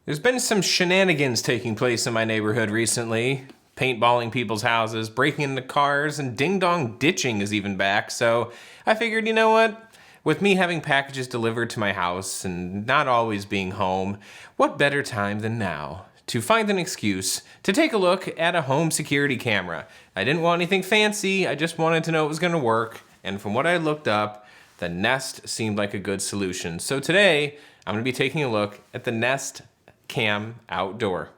There's been some shenanigans taking place in my neighborhood recently. Paintballing people's houses, breaking into cars, and ding-dong ditching is even back. So I figured, you know what? With me having packages delivered to my house and not always being home, what better time than now to find an excuse to take a look at a home security camera. I didn't want anything fancy, I just wanted to know it was gonna work, and from what I looked up, the Nest seemed like a good solution. So today, I'm gonna be taking a look at the Nest Cam Outdoor.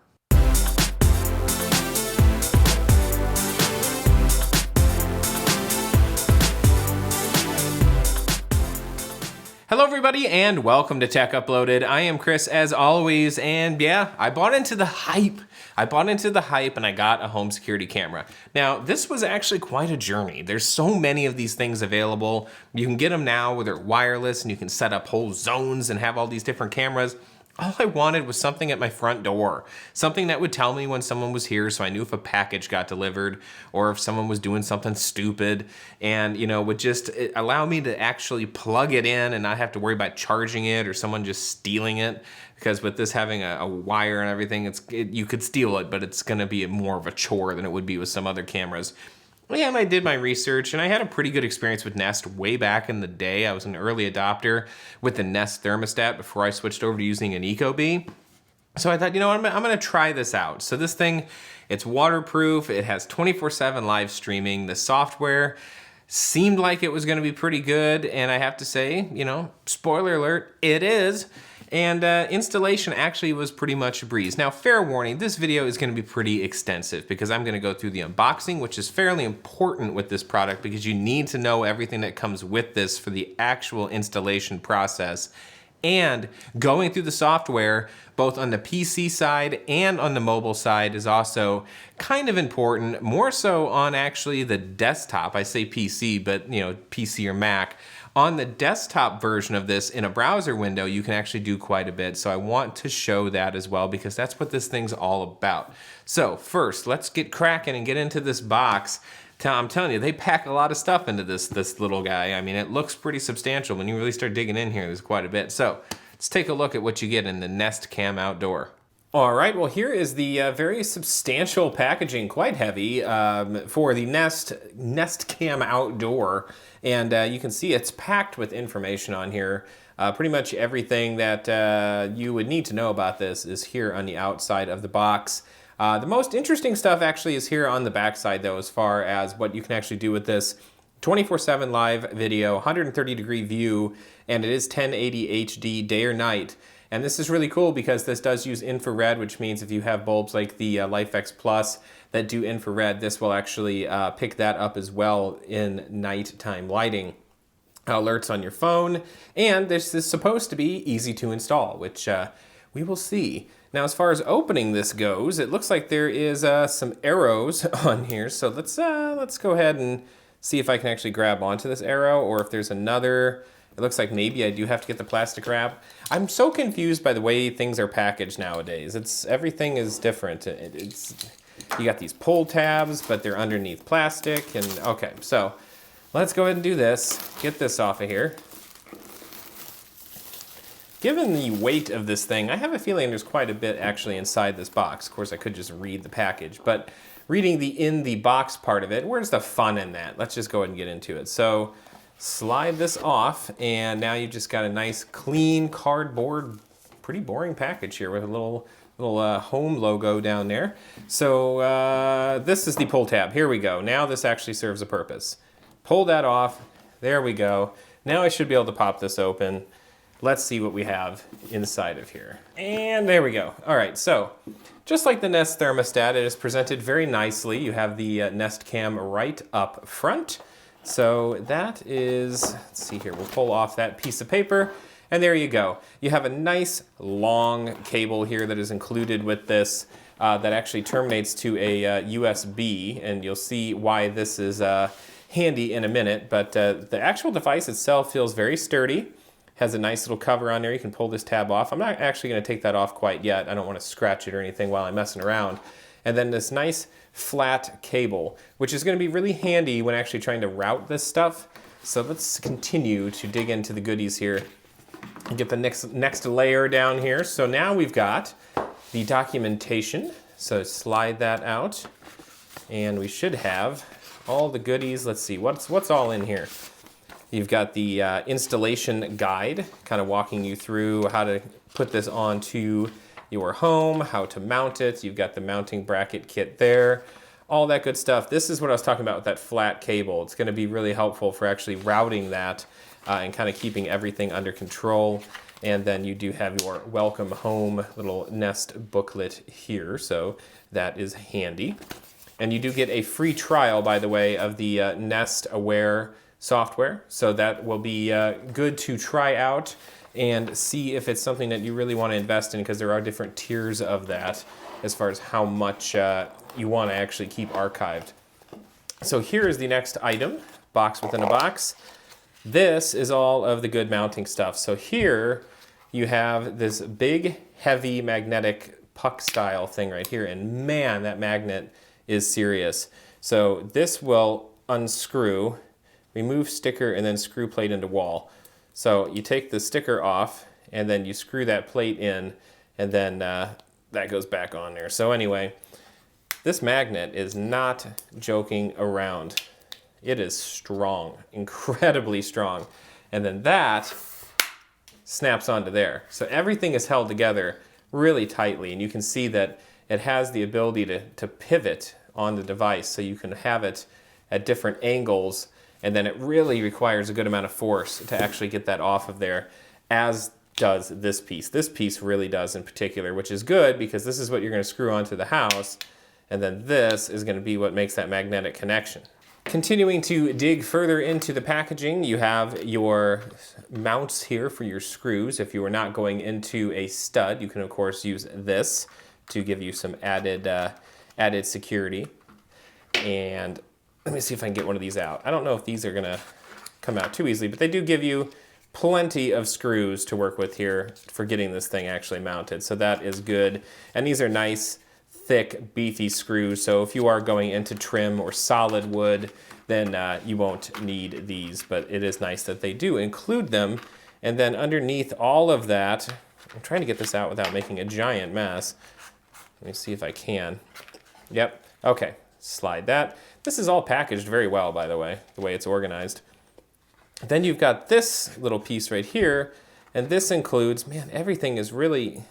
Hello everybody and welcome to Tech Uploaded. I am Chris as always, and yeah, I bought into the hype. And I got a home security camera. Now, this was actually quite a journey. There's so many of these things available. You can get them now where they're wireless and you can set up whole zones and have all these different cameras. All I wanted was something at my front door, something that would tell me when someone was here so I knew if a package got delivered or if someone was doing something stupid, and would just allow me to actually plug it in and not have to worry about charging it or someone just stealing it, because with this having a wire and everything, you could steal it, but it's going to be more of a chore than it would be with some other cameras. Yeah, and I did my research, and I had a pretty good experience with Nest way back in the day. I was an early adopter with the Nest thermostat before I switched over to using an Ecobee. So I thought, you know what, I'm gonna try this out. So this thing, it's waterproof, it has 24/7 live streaming. The software seemed like it was gonna be pretty good, and I have to say, spoiler alert, it is. And installation actually was pretty much a breeze. Now, fair warning, this video is going to be pretty extensive because I'm going to go through the unboxing, which is fairly important with this product because you need to know everything that comes with this for the actual installation process. And going through the software, both on the PC side and on the mobile side, is also kind of important, more so on actually the desktop. I say PC, but PC or Mac. On the desktop version of this in a browser window, you can actually do quite a bit. So I want to show that as well because that's what this thing's all about. So first, let's get cracking and get into this box. I'm telling you, they pack a lot of stuff into this little guy. I mean, it looks pretty substantial. When you really start digging in here, there's quite a bit. So let's take a look at what you get in the Nest Cam Outdoor. All right, well, here is the very substantial packaging, quite heavy, for the Nest Cam Outdoor. And you can see it's packed with information on here. Pretty much everything that you would need to know about this is here on the outside of the box. The most interesting stuff actually is here on the back side, though, as far as what you can actually do with this. 24/7 live video, 130-degree view, and it is 1080 HD day or night. And this is really cool because this does use infrared, which means if you have bulbs like the LifeX Plus that do infrared, this will actually pick that up as well in nighttime lighting. Alerts on your phone, and this is supposed to be easy to install, which we will see. Now, as far as opening this goes, it looks like there is some arrows on here, so let's go ahead and see if I can actually grab onto this arrow, or if there's another. It looks like maybe I do have to get the plastic wrap. I'm so confused by the way things are packaged nowadays. Everything is different. You got these pull tabs, but they're underneath plastic. And okay, so let's go ahead and do this. Get this off of here. Given the weight of this thing, I have a feeling there's quite a bit actually inside this box. Of course, I could just read the package, but reading the in the box part of it, where's the fun in that? Let's just go ahead and get into it. So slide this off, and now you've just got a nice clean cardboard, pretty boring package here with a little home logo down there. So this is the pull tab. Here we go. Now this actually serves a purpose. Pull that off. There we go. Now I should be able to pop this open. Let's see what we have inside of here. And there we go. All right, so just like the Nest thermostat, it is presented very nicely. You have the Nest Cam right up front. So that is, let's see here, we'll pull off that piece of paper, and there you go. You have a nice long cable here that is included with this that actually terminates to a USB, and you'll see why this is handy in a minute, but the actual device itself feels very sturdy, has a nice little cover on there. You can pull this tab off. I'm not actually gonna take that off quite yet. I don't wanna scratch it or anything while I'm messing around. And then this nice flat cable, which is going to be really handy when actually trying to route this stuff. So let's continue to dig into the goodies here and get the next layer down here. So now we've got the documentation. So slide that out, and we should have all the goodies. Let's see, what's all in here? You've got the installation guide, kind of walking you through how to put this onto your home, how to mount it. You've got the mounting bracket kit there, all that good stuff. This is what I was talking about with that flat cable. It's going to be really helpful for actually routing that and kind of keeping everything under control. And then you do have your welcome home little Nest booklet here, so that is handy. And you do get a free trial, by the way, of the Nest Aware software, so that will be good to try out and see if it's something that you really want to invest in, because there are different tiers of that as far as how much you want to actually keep archived. So here is the next item, box within a box. This is all of the good mounting stuff. So here you have this big, heavy magnetic puck style thing right here, and man, that magnet is serious. So this will unscrew, remove sticker, and then screw plate into wall. So you take the sticker off, and then you screw that plate in, and then that goes back on there. So anyway, this magnet is not joking around. It is strong, incredibly strong. And then that snaps onto there. So everything is held together really tightly, and you can see that it has the ability to pivot on the device, so you can have it at different angles, and then it really requires a good amount of force to actually get that off of there, as does this piece. This piece really does in particular, which is good because this is what you're going to screw onto the house, and then this is going to be what makes that magnetic connection. Continuing to dig further into the packaging, you have your mounts here for your screws. If you are not going into a stud, you can of course use this to give you some added security. And let me see if I can get one of these out. I don't know if these are gonna come out too easily, but they do give you plenty of screws to work with here for getting this thing actually mounted. So that is good. And these are nice, thick, beefy screws. So if you are going into trim or solid wood, then you won't need these, but it is nice that they do include them. And then underneath all of that, I'm trying to get this out without making a giant mess. Let me see if I can. Yep, okay, slide that. This is all packaged very well, by the way it's organized. Then you've got this little piece right here, and this includes, man, everything is really,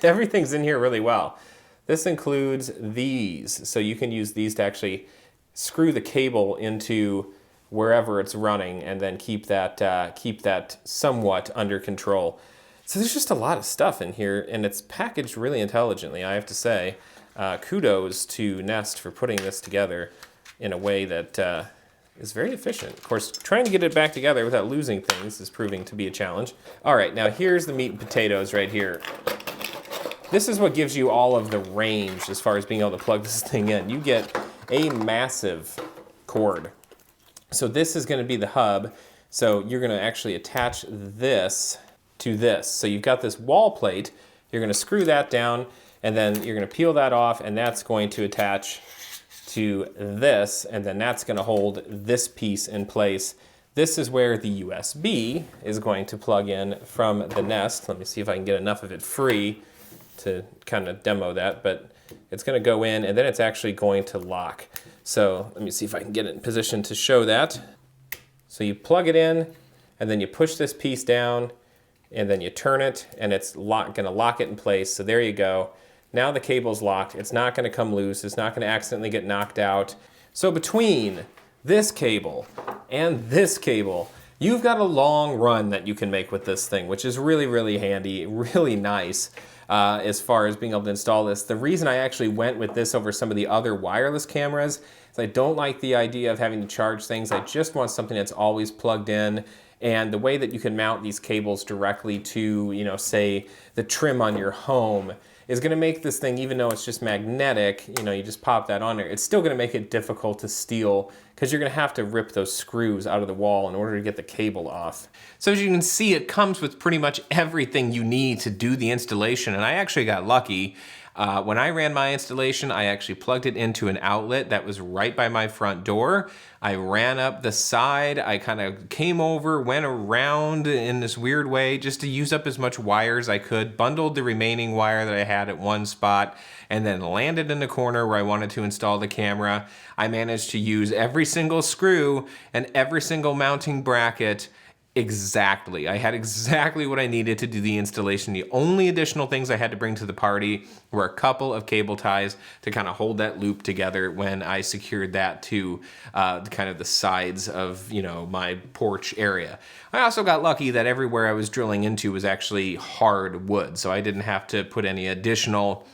everything's in here really well. This includes these, so you can use these to actually screw the cable into wherever it's running, and then keep that somewhat under control. So there's just a lot of stuff in here, and it's packaged really intelligently, I have to say. Kudos to Nest for putting this together in a way that is very efficient. Of course, trying to get it back together without losing things is proving to be a challenge. All right, now here's the meat and potatoes right here. This is what gives you all of the range as far as being able to plug this thing in. You get a massive cord. So this is going to be the hub. So you're going to actually attach this to this. So you've got this wall plate. You're going to screw that down, and then you're going to peel that off, and that's going to attach to this, and then that's going to hold this piece in place. This is where the USB is going to plug in from the Nest. Let me see if I can get enough of it free to kind of demo that, but it's going to go in, and then it's actually going to lock. So let me see if I can get it in position to show that. So you plug it in, and then you push this piece down, and then you turn it, and it's going to lock it in place. So there you go. Now the cable's locked. It's not going to come loose. It's not going to accidentally get knocked out. So between this cable and this cable, you've got a long run that you can make with this thing, which is really, really handy, really nice as far as being able to install this. The reason I actually went with this over some of the other wireless cameras is I don't like the idea of having to charge things. I just want something that's always plugged in. And the way that you can mount these cables directly to, you know, say the trim on your home is going to make this thing, even though it's just magnetic, you know, you just pop that on there, it's still going to make it difficult to steal because you're going to have to rip those screws out of the wall in order to get the cable off. So as you can see, it comes with pretty much everything you need to do the installation, and I actually got lucky. When I ran my installation, I actually plugged it into an outlet that was right by my front door. I ran up the side, I kind of came over, went around in this weird way just to use up as much wire as I could, bundled the remaining wire that I had at one spot, and then landed in the corner where I wanted to install the camera. I managed to use every single screw and every single mounting bracket exactly. I had exactly what I needed to do the installation. The only additional things I had to bring to the party were a couple of cable ties to kind of hold that loop together when I secured that to kind of the sides of, my porch area. I also got lucky that everywhere I was drilling into was actually hard wood, so I didn't have to put any additional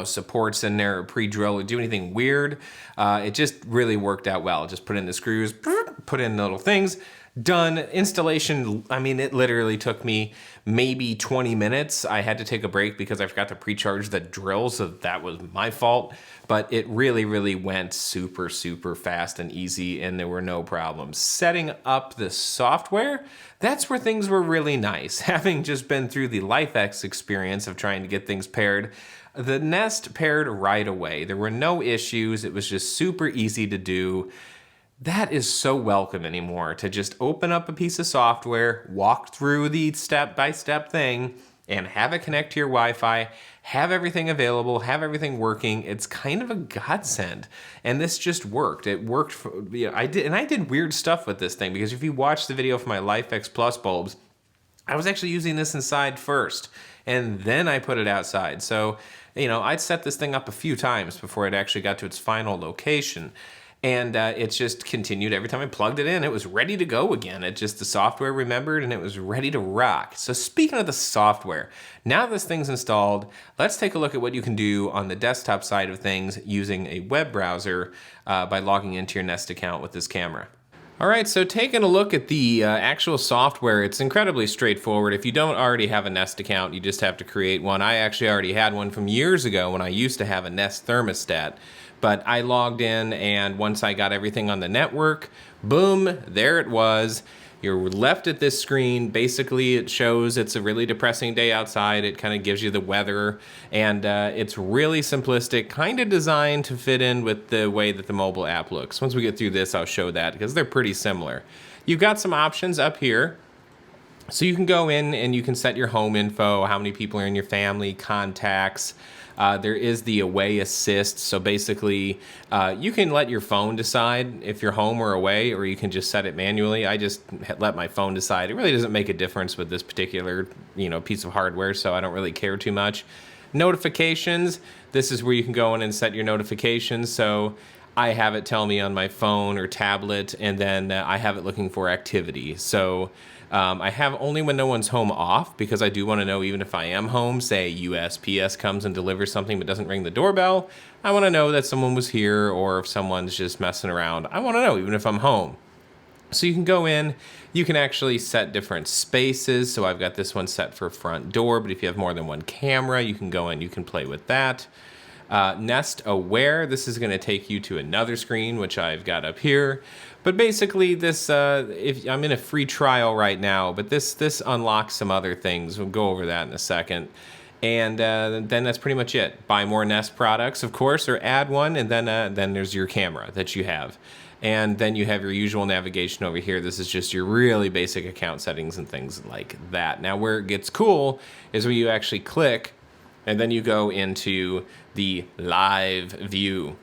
supports in there or pre-drill or do anything weird. It just really worked out well. Just put in the screws, put in the little things, done. Installation, it literally took me maybe 20 minutes. I had to take a break because I forgot to pre-charge the drill, so that was my fault. But it really, really went super, super fast and easy, and there were no problems. Setting up the software, that's where things were really nice. Having just been through the LifeX experience of trying to get things paired, the Nest paired right away. There were no issues. It was just super easy to do. That is so welcome anymore, to just open up a piece of software, walk through the step-by-step thing, and have it connect to your Wi-Fi, have everything available, have everything working. It's kind of a godsend. And this just worked. It worked I did weird stuff with this thing, because if you watch the video for my LifeX Plus bulbs, I was actually using this inside first, and then I put it outside. So, I'd set this thing up a few times before it actually got to its final location. And it just continued. Every time I plugged it in, it was ready to go again. The software remembered, and it was ready to rock. So speaking of the software, now this thing's installed, let's take a look at what you can do on the desktop side of things using a web browser by logging into your Nest account with this camera. All right, so taking a look at the actual software, it's incredibly straightforward. If you don't already have a Nest account, you just have to create one. I actually already had one from years ago when I used to have a Nest thermostat. But I logged in, and once I got everything on the network, boom, there it was. You're left at this screen. Basically, it shows it's a really depressing day outside. It kind of gives you the weather, and it's really simplistic, kind of designed to fit in with the way that the mobile app looks. Once we get through this, I'll show that, because they're pretty similar. You've got some options up here. So you can go in and you can set your home info, how many people are in your family, contacts. There is the away assist. So basically, you can let your phone decide if you're home or away, or you can just set it manually. I just let my phone decide. It really doesn't make a difference with this particular, piece of hardware, so I don't really care too much. Notifications. This is where you can go in and set your notifications. So I have it tell me on my phone or tablet, and then I have it looking for activity. So I have only when no one's home off, because I do want to know, even if I am home, say USPS comes and delivers something but doesn't ring the doorbell, I want to know that someone was here, or if someone's just messing around, I want to know even if I'm home. So you can go in, you can actually set different spaces. So I've got this one set for front door, but if you have more than one camera, you can go in, you can play with that. Nest Aware, this is going to take you to another screen, which I've got up here. But basically, this if I'm in a free trial right now, but this unlocks some other things. We'll go over that in a second. And then that's pretty much it. Buy more Nest products, of course, or add one, and then there's your camera that you have. And then you have your usual navigation over here. This is just your really basic account settings and things like that. Now, where it gets cool is where you actually click, and then you go into the live view.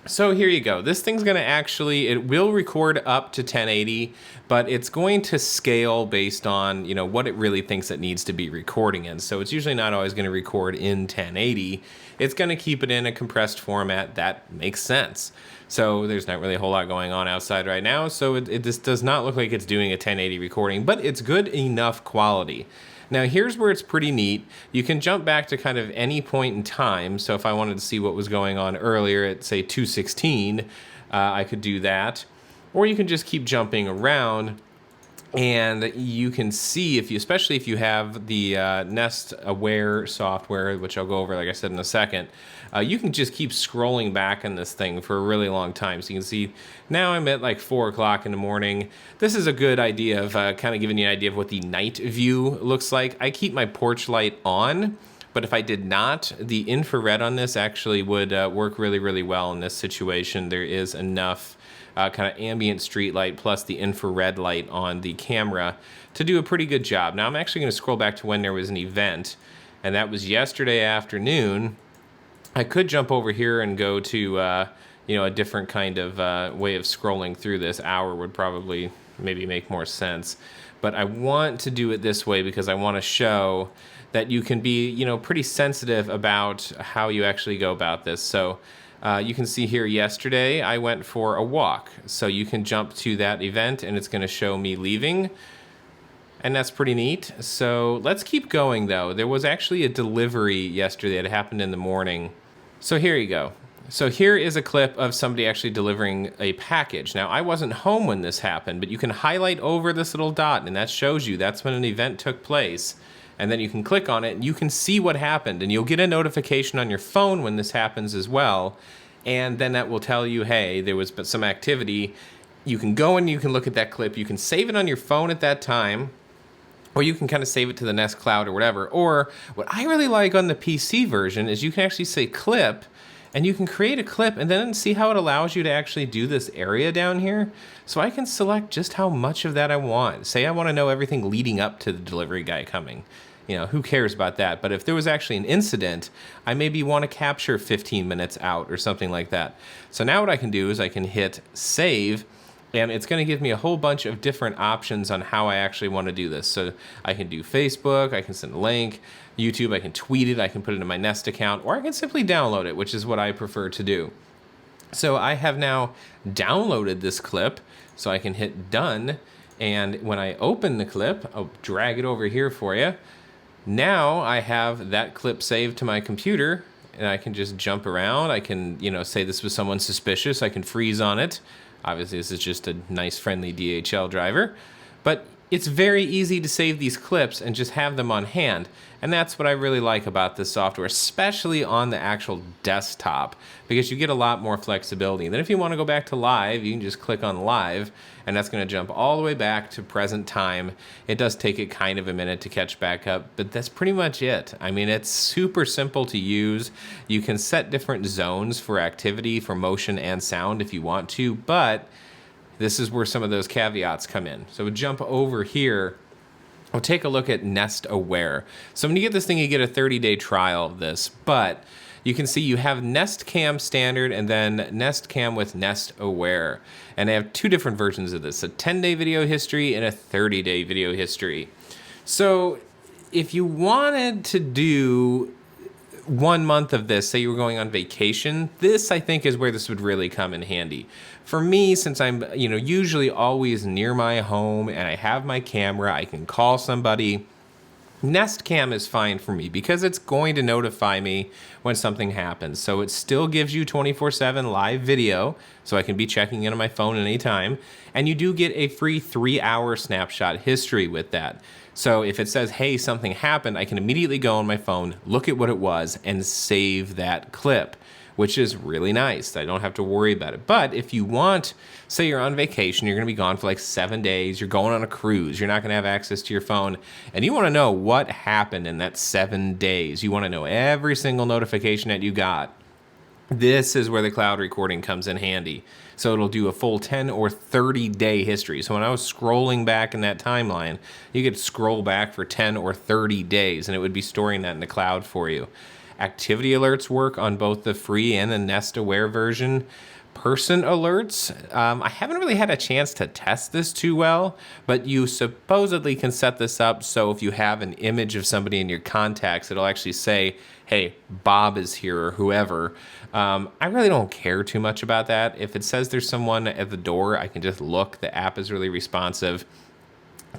So here you go. This thing's going to it will record up to 1080, but it's going to scale based on, what it really thinks it needs to be recording in. So it's usually not always going to record in 1080. It's going to keep it in a compressed format that makes sense. So there's not really a whole lot going on outside right now. So it just does not look like it's doing a 1080 recording, but it's good enough quality. Now here's where it's pretty neat. You can jump back to kind of any point in time. So if I wanted to see what was going on earlier at, say, 2:16, I could do that. Or you can just keep jumping around, and you can see, especially if you have the Nest Aware software, which I'll go over, like I said, in a second, you can just keep scrolling back in this thing for a really long time. So you can see now I'm at like 4 o'clock in the morning. This is a good idea of kind of giving you an idea of what the night view looks like. I keep my porch light on, But if I did not, the infrared on this actually would work really, really well in this situation. There is enough kind of ambient street light plus the infrared light on the camera to do a pretty good job. Now I'm actually going to scroll back to when there was an event, and that was yesterday afternoon. I could jump over here and go to a different kind of way of scrolling through this. Hour would probably maybe make more sense. But I want to do it this way because I want to show that you can be, pretty sensitive about how you actually go about this. So you can see here yesterday I went for a walk. So you can jump to that event and it's going to show me leaving. And that's pretty neat. So let's keep going though. There was actually a delivery yesterday that happened in the morning. So here you go. So here is a clip of somebody actually delivering a package. Now I wasn't home when this happened, but you can highlight over this little dot and that shows you that's when an event took place. And then you can click on it and you can see what happened, and you'll get a notification on your phone when this happens as well. And then that will tell you, hey, there was some activity. You can go and you can look at that clip. You can save it on your phone at that time, or you can kind of save it to the Nest Cloud or whatever. Or what I really like on the PC version is you can actually say clip, and you can create a clip and then see how it allows you to actually do this area down here. So I can select just how much of that I want. Say I want to know everything leading up to the delivery guy coming. Who cares about that? But if there was actually an incident, I maybe want to capture 15 minutes out or something like that. So now what I can do is I can hit save, and it's going to give me a whole bunch of different options on how I actually want to do this. So I can do Facebook, I can send a link, YouTube, I can tweet it, I can put it in my Nest account, or I can simply download it, which is what I prefer to do. So I have now downloaded this clip, so I can hit done. And when I open the clip, I'll drag it over here for you. Now I have that clip saved to my computer, and I can just jump around. I can, say this was someone suspicious. I can freeze on it. Obviously, this is just a nice, friendly DHL driver. But it's very easy to save these clips and just have them on hand. And that's what I really like about this software, especially on the actual desktop, because you get a lot more flexibility. Then if you want to go back to live, you can just click on live, and that's going to jump all the way back to present time. It does take it kind of a minute to catch back up, but that's pretty much it. I mean, it's super simple to use. You can set different zones for activity, for motion and sound if you want to, but this is where some of those caveats come in. So jump over here. We'll take a look at Nest Aware. So when you get this thing, you get a 30-day trial of this, but you can see you have Nest Cam Standard and then Nest Cam with Nest Aware. And they have two different versions of this, a 10-day video history and a 30-day video history. So if you wanted to do 1 month of this, say you were going on vacation, this I think is where this would really come in handy. For me, since I'm usually always near my home and I have my camera, I can call somebody. Nest Cam is fine for me because it's going to notify me when something happens. So it still gives you 24/7 live video, so I can be checking in on my phone anytime. And you do get a free 3-hour snapshot history with that. So if it says, hey, something happened, I can immediately go on my phone, look at what it was, and save that clip, which is really nice. I don't have to worry about it. But if you want, say you're on vacation, you're gonna be gone for like 7 days, you're going on a cruise, you're not gonna have access to your phone, and you wanna know what happened in that 7 days. You wanna know every single notification that you got. This is where the cloud recording comes in handy. So it'll do a full 10 or 30-day history. So when I was scrolling back in that timeline, you could scroll back for 10 or 30 days, and it would be storing that in the cloud for you. Activity alerts work on both the free and the Nest Aware version. Person alerts, I haven't really had a chance to test this too well, but you supposedly can set this up so if you have an image of somebody in your contacts, it'll actually say, hey, Bob is here or whoever. I really don't care too much about that. If it says there's someone at the door, I can just look. The app is really responsive.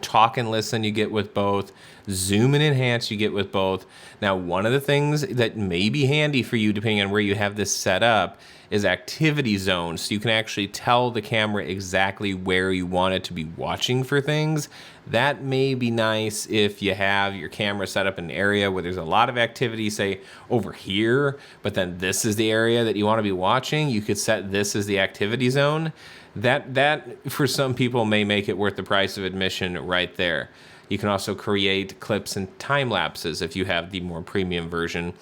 Talk and listen you get with both. Zoom and enhance you get with both. Now, one of the things that may be handy for you, depending on where you have this set up, is activity zones. So you can actually tell the camera exactly where you want it to be watching for things. That may be nice if you have your camera set up in an area where there's a lot of activity, say over here, but then this is the area that you want to be watching. You could set this as the activity zone. That for some people may make it worth the price of admission right there. You can also create clips and time lapses if you have the more premium version.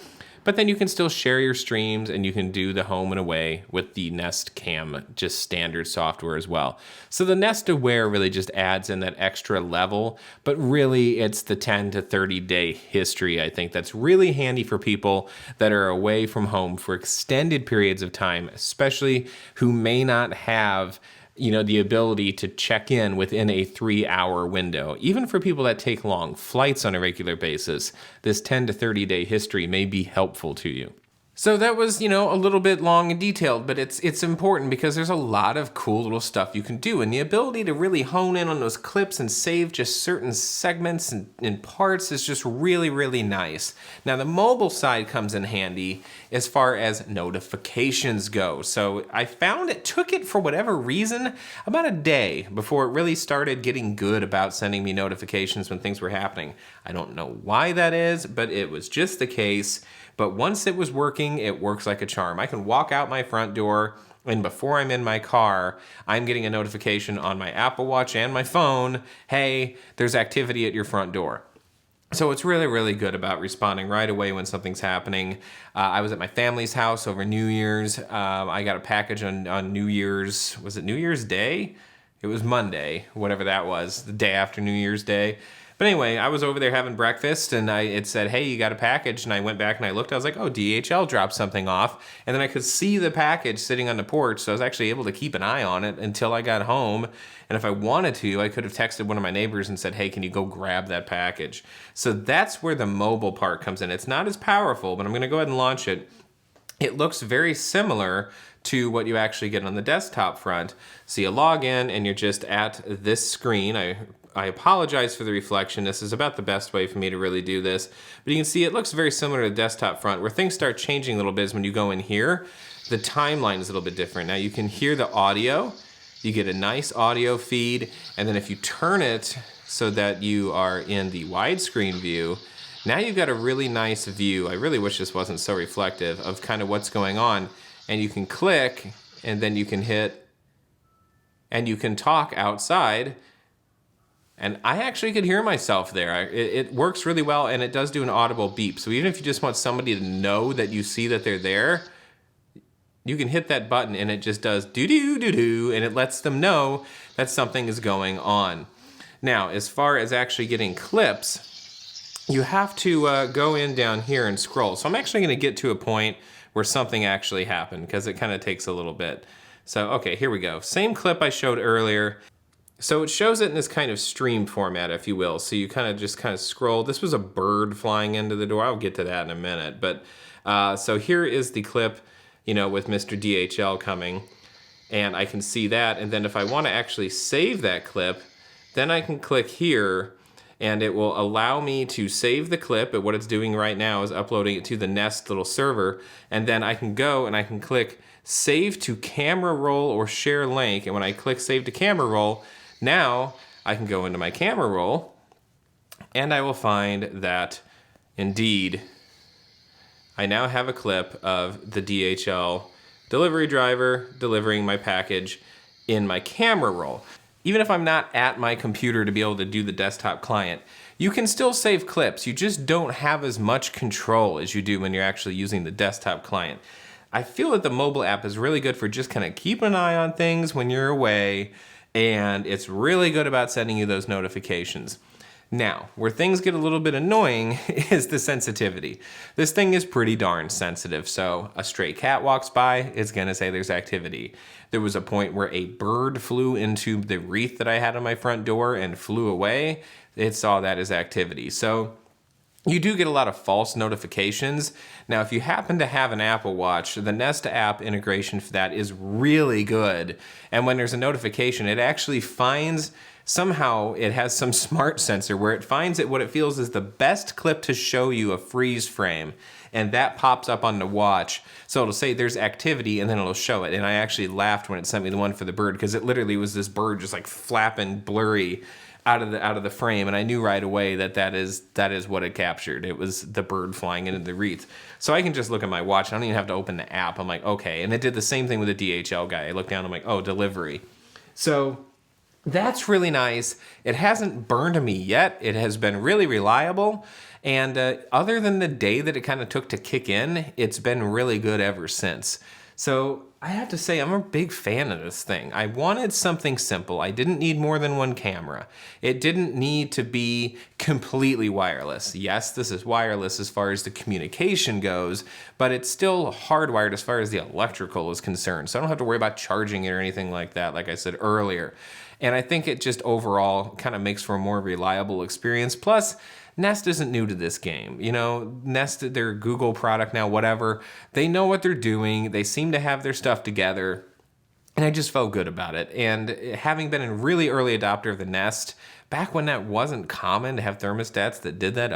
But then you can still share your streams, and you can do the home and away with the Nest Cam, just standard software as well. So the Nest Aware really just adds in that extra level, but really it's the 10 to 30 day history, I think, that's really handy for people that are away from home for extended periods of time, especially who may not have the ability to check in within a 3-hour window. Even for people that take long flights on a regular basis, this 10 to 30 day history may be helpful to you. So that was, a little bit long and detailed, but it's important because there's a lot of cool little stuff you can do. And the ability to really hone in on those clips and save just certain segments and parts is just really, really nice. Now, the mobile side comes in handy as far as notifications go. So I found it took it, for whatever reason, about a day before it really started getting good about sending me notifications when things were happening. I don't know why that is, but it was just the case. But once it was working, it works like a charm. I can walk out my front door, and before I'm in my car, I'm getting a notification on my Apple Watch and my phone, hey, there's activity at your front door. So it's really, really good about responding right away when something's happening. I was at my family's house over New Year's. I got a package on New Year's, was it New Year's Day? It was Monday, whatever that was, the day after New Year's Day. But anyway, I was over there having breakfast, and it said, hey, you got a package. And I went back and I looked. I was like, oh, DHL dropped something off. And then I could see the package sitting on the porch, so I was actually able to keep an eye on it until I got home. And if I wanted to, I could have texted one of my neighbors and said, hey, can you go grab that package? So that's where the mobile part comes in. It's not as powerful, but I'm going to go ahead and launch it. It looks very similar to what you actually get on the desktop front. So you log in, and you're just at this screen. I apologize for the reflection. This is about the best way for me to really do this. But you can see it looks very similar to the desktop front. Where things start changing a little bit is when you go in here. The timeline is a little bit different. Now you can hear the audio. You get a nice audio feed. And then if you turn it so that you are in the widescreen view, now you've got a really nice view. I really wish this wasn't so reflective of kind of what's going on. And you can click, and then you can hit, and you can talk outside. And I actually could hear myself there. It works really well, and it does do an audible beep. So even if you just want somebody to know that you see that they're there, you can hit that button, and it just does doo-doo-doo-doo, and it lets them know that something is going on. Now, as far as actually getting clips, you have to go in down here and scroll. So I'm actually going to get to a point where something actually happened, because it kind of takes a little bit. So, okay, here we go. Same clip I showed earlier. So it shows it in this kind of stream format, if you will. So you kind of scroll. This was a bird flying into the door. I'll get to that in a minute. But so here is the clip, with Mr. DHL coming. And I can see that. And then if I want to actually save that clip, then I can click here, and it will allow me to save the clip. But what it's doing right now is uploading it to the Nest little server. And then I can go and I can click Save to Camera Roll or Share Link. And when I click Save to Camera Roll, now I can go into my camera roll, and I will find that indeed I now have a clip of the DHL delivery driver delivering my package in my camera roll. Even if I'm not at my computer to be able to do the desktop client, you can still save clips. You just don't have as much control as you do when you're actually using the desktop client. I feel that the mobile app is really good for just kind of keeping an eye on things when you're away, and it's really good about sending you those notifications. Now, where things get a little bit annoying is the sensitivity. This thing is pretty darn sensitive, so a stray cat walks by, it's gonna say there's activity. There was a point where a bird flew into the wreath that I had on my front door and flew away. It saw that as activity. So you do get a lot of false notifications. Now, if you happen to have an Apple Watch, the Nest app integration for that is really good. And when there's a notification, it actually finds, somehow it has some smart sensor where it finds what it feels is the best clip to show you a freeze frame. And that pops up on the watch. So it'll say there's activity, and then it'll show it. And I actually laughed when it sent me the one for the bird, because it literally was this bird just like flapping blurry out of the frame, and I knew right away that is what it captured. It was the bird flying into the wreath. So I can just look at my watch. I don't even have to open the app. I'm like, okay. And it did the same thing with the DHL guy. I looked down, I'm like, oh, delivery. So That's really nice. It hasn't burned me yet. It has been really reliable. And other than the day that it kind of took to kick in, it's been really good ever since. So I have to say, I'm a big fan of this thing. I wanted something simple. I didn't need more than one camera. It didn't need to be completely wireless. Yes, this is wireless as far as the communication goes, but it's still hardwired as far as the electrical is concerned. So I don't have to worry about charging it or anything like that, like I said earlier. And I think it just overall kind of makes for a more reliable experience. Plus, Nest isn't new to this game. You know, Nest, they're a Google product now, whatever. They know what they're doing. They seem to have their stuff together. And I just felt good about it. And having been a really early adopter of the Nest, back when that wasn't common to have thermostats that did that,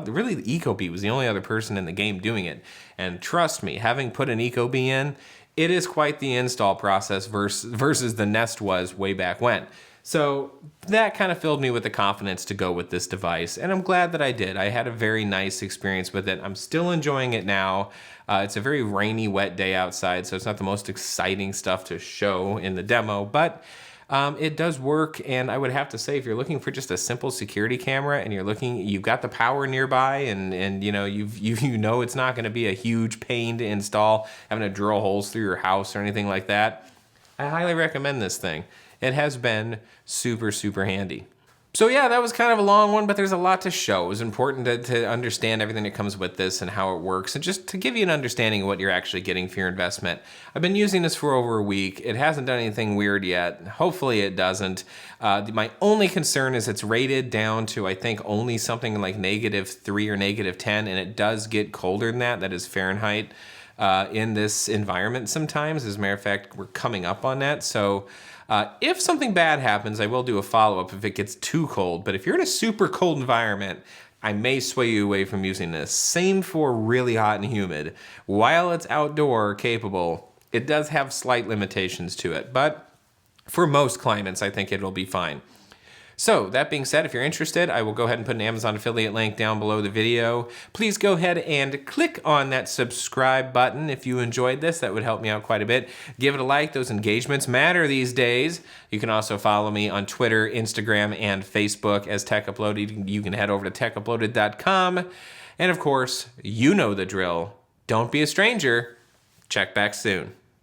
really the Ecobee was the only other person in the game doing it. And trust me, having put an Ecobee in, it is quite the install process versus the Nest was way back when. So that kind of filled me with the confidence to go with this device, and I'm glad that I did. I had a very nice experience with it. I'm still enjoying it now. It's a very rainy, wet day outside, so it's not the most exciting stuff to show in the demo, but it does work. And I would have to say, if you're looking for just a simple security camera and you've got the power nearby, and you know it's not going to be a huge pain to install, having to drill holes through your house or anything like that, I highly recommend this thing. It has been super, super handy. So yeah, that was kind of a long one, but there's a lot to show. It was important to understand everything that comes with this and how it works, and just to give you an understanding of what you're actually getting for your investment. I've been using this for over a week. It hasn't done anything weird yet. Hopefully it doesn't. My only concern is it's rated down to, I think, only something like -3 or -10, and it does get colder than that. That is Fahrenheit in this environment sometimes. As a matter of fact, we're coming up on that. So if something bad happens, I will do a follow-up if it gets too cold. But if you're in a super cold environment, I may sway you away from using this. Same for really hot and humid. While it's outdoor capable, it does have slight limitations to it. But for most climates, I think it'll be fine. So that being said, if you're interested, I will go ahead and put an Amazon affiliate link down below the video. Please go ahead and click on that subscribe button if you enjoyed this. That would help me out quite a bit. Give it a like. Those engagements matter these days. You can also follow me on Twitter, Instagram, and Facebook as Tech Uploaded. You can head over to techuploaded.com. And of course, you know the drill. Don't be a stranger. Check back soon.